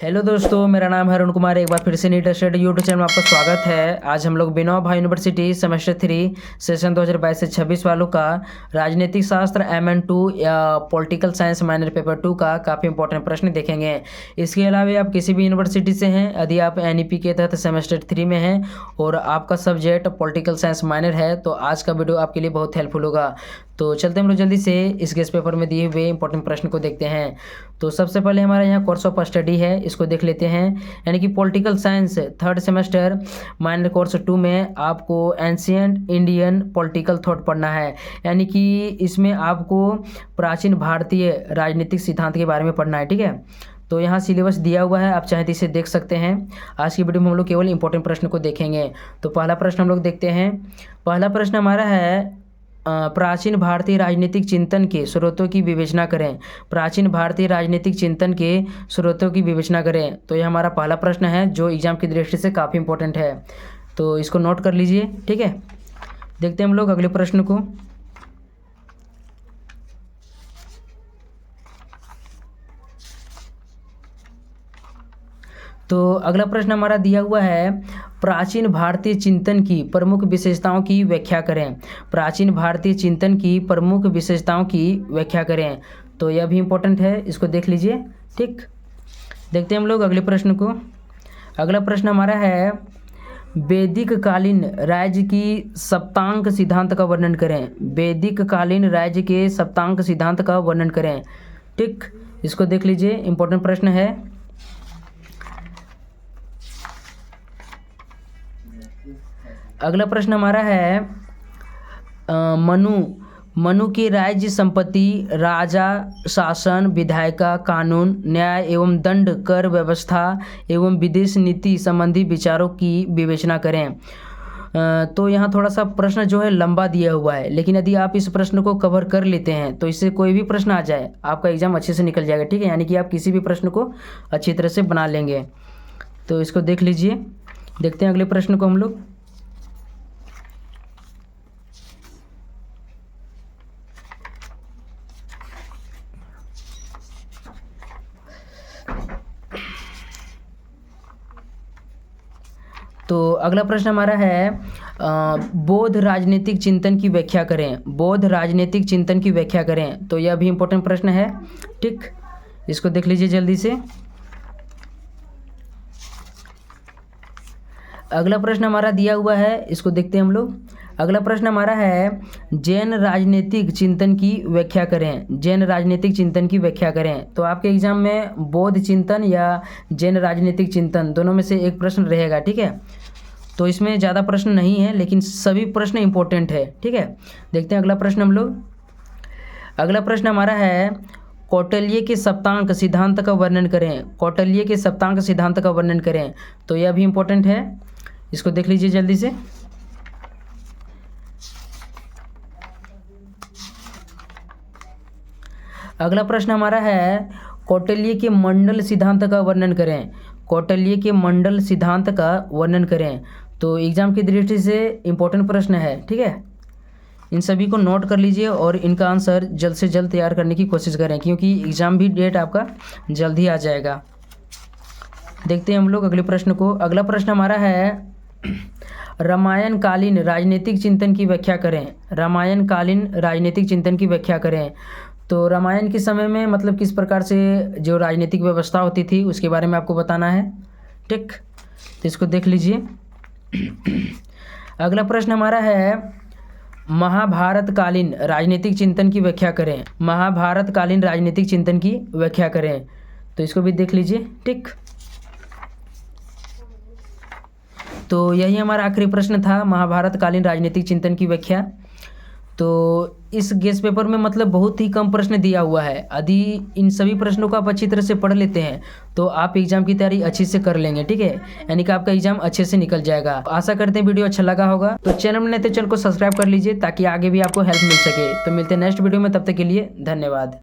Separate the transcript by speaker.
Speaker 1: Hello दोस्तों, मेरा नाम है अरुण कुमार। एक बार फिर से नीट स्टडी यूट्यूब चैनल में आपका स्वागत है। आज हम लोग विनोबा यूनिवर्सिटी सेमेस्टर 3 सेशन 2022 से 26 वालों का राजनीतिक शास्त्र MN2 या पॉलिटिकल साइंस माइनर पेपर 2 का काफ़ी इंपॉर्टेंट प्रश्न देखेंगे। इसके अलावा आप किसी भी यूनिवर्सिटी से हैं, यदि आप NEP के तहत सेमेस्टर 3 में हैं और आपका सब्जेक्ट पॉलिटिकल साइंस माइनर है तो आज का वीडियो आपके लिए बहुत हेल्पफुल होगा। तो चलते हम लोग जल्दी से इस गेस्ट पेपर में दिए हुए इंपॉर्टेंट प्रश्न को देखते हैं। तो सबसे पहले हमारा यहाँ कोर्स ऑफ स्टडी है, इसको देख लेते हैं। यानी कि political science third semester minor course 2 में आपको एंशिएंट इंडियन पॉलिटिकल थॉट पढ़ना है। यानी कि इसमें आपको प्राचीन भारतीय राजनीतिक सिद्धांत के बारे में पढ़ना है। ठीक है, तो यहाँ सिलेबस दिया हुआ है, आप चाहें तो इसे देख सकते हैं। आज की वीडियो में हम लोग केवल इंपॉर्टेंट प्रश्न को देखेंगे। तो पहला प्रश्न हम लोग देखते हैं। पहला प्रश्न हमारा है प्राचीन भारतीय राजनीतिक चिंतन के स्रोतों की विवेचना करें। प्राचीन भारतीय राजनीतिक चिंतन के स्रोतों की विवेचना करें। तो यह हमारा पहला प्रश्न है जो एग्जाम की दृष्टि से काफ़ी इंपॉर्टेंट है, तो इसको नोट कर लीजिए। ठीक है, देखते हैं हम लोग अगले प्रश्न को। तो अगला प्रश्न हमारा दिया हुआ है, प्राचीन भारतीय चिंतन की प्रमुख विशेषताओं की व्याख्या करें। प्राचीन भारतीय चिंतन की प्रमुख विशेषताओं की व्याख्या करें। तो यह भी इम्पोर्टेंट है, इसको देख लीजिए। ठीक, देखते हैं हम लोग अगले प्रश्न को। अगला प्रश्न हमारा है, वैदिक कालीन राज्य की सप्तांक सिद्धांत का वर्णन करें। वैदिक कालीन राज्य के सप्तांक सिद्धांत का वर्णन करें। ठीक, इसको देख लीजिए, इम्पोर्टेंट प्रश्न है। अगला प्रश्न हमारा है, मनु की राज्य संपत्ति, राजा, शासन, विधायिका, कानून, न्याय एवं दंड, कर व्यवस्था एवं विदेश नीति संबंधी विचारों की विवेचना करें। तो यहाँ थोड़ा सा प्रश्न जो है लंबा दिया हुआ है, लेकिन यदि आप इस प्रश्न को कवर कर लेते हैं तो इससे कोई भी प्रश्न आ जाए आपका एग्जाम अच्छे से निकल जाएगा। ठीक है, यानी कि आप किसी भी प्रश्न को अच्छी तरह से बना लेंगे। तो इसको देख लीजिए, देखते हैं अगले प्रश्न को हम लोग। तो अगला प्रश्न हमारा है, बौद्ध राजनीतिक चिंतन की व्याख्या करें। बौद्ध राजनीतिक चिंतन की व्याख्या करें। तो यह भी इम्पोर्टेंट प्रश्न है। ठीक, इसको देख लीजिए जल्दी से। अगला प्रश्न हमारा दिया हुआ है, इसको देखते हैं हम लोग। अगला प्रश्न हमारा है, जैन राजनीतिक चिंतन की व्याख्या करें। जैन राजनीतिक चिंतन की व्याख्या करें। तो आपके एग्जाम में बौद्ध चिंतन या जैन राजनीतिक चिंतन दोनों में से एक प्रश्न रहेगा। ठीक है, तो इसमें ज़्यादा प्रश्न नहीं है, लेकिन सभी प्रश्न इंपॉर्टेंट है। ठीक है, देखते हैं अगला प्रश्न हम लोग। अगला प्रश्न हमारा है, कौटिल्य के सप्तांक सिद्धांत का वर्णन करें। कौटिल्य के सप्तांक सिद्धांत का वर्णन करें। तो यह भी इम्पोर्टेंट है, इसको देख लीजिए जल्दी से। अगला प्रश्न हमारा है, कौटिल्य के मंडल सिद्धांत का वर्णन करें। कौटिल्य के मंडल सिद्धांत का वर्णन करें। तो एग्जाम की दृष्टि से इंपॉर्टेंट प्रश्न है। ठीक है, इन सभी को नोट कर लीजिए और इनका आंसर जल्द से जल्द तैयार करने की कोशिश करें, क्योंकि एग्ज़ाम भी डेट आपका जल्द ही आ जाएगा। देखते हैं हम लोग अगले प्रश्न को। अगला प्रश्न हमारा है, रामायण कालीन राजनीतिक चिंतन की व्याख्या करें। रामायण कालीन राजनीतिक चिंतन की व्याख्या करें। तो रामायण के समय में मतलब किस प्रकार से जो राजनीतिक व्यवस्था होती थी उसके बारे में आपको बताना है। ठीक, तो इसको देख लीजिए। अगला प्रश्न हमारा है, महाभारत कालीन राजनीतिक चिंतन की व्याख्या करें। महाभारत कालीन राजनीतिक चिंतन की व्याख्या करें। तो इसको भी देख लीजिए। ठीक, तो यही हमारा आखिरी प्रश्न था, महाभारत कालीन राजनीतिक चिंतन की व्याख्या। तो इस गेस्ट पेपर में मतलब बहुत ही कम प्रश्न दिया हुआ है। यदि इन सभी प्रश्नों को आप अच्छी तरह से पढ़ लेते हैं तो आप एग्जाम की तैयारी अच्छे से कर लेंगे। ठीक है, यानी कि आपका एग्जाम अच्छे से निकल जाएगा। आशा करते हैं वीडियो अच्छा लगा होगा। तो चैनल में नहीं तो चैनल को सब्सक्राइब कर लीजिए ताकि आगे भी आपको हेल्प मिल सके। तो मिलते हैं नेक्स्ट वीडियो में, तब तक के लिए धन्यवाद।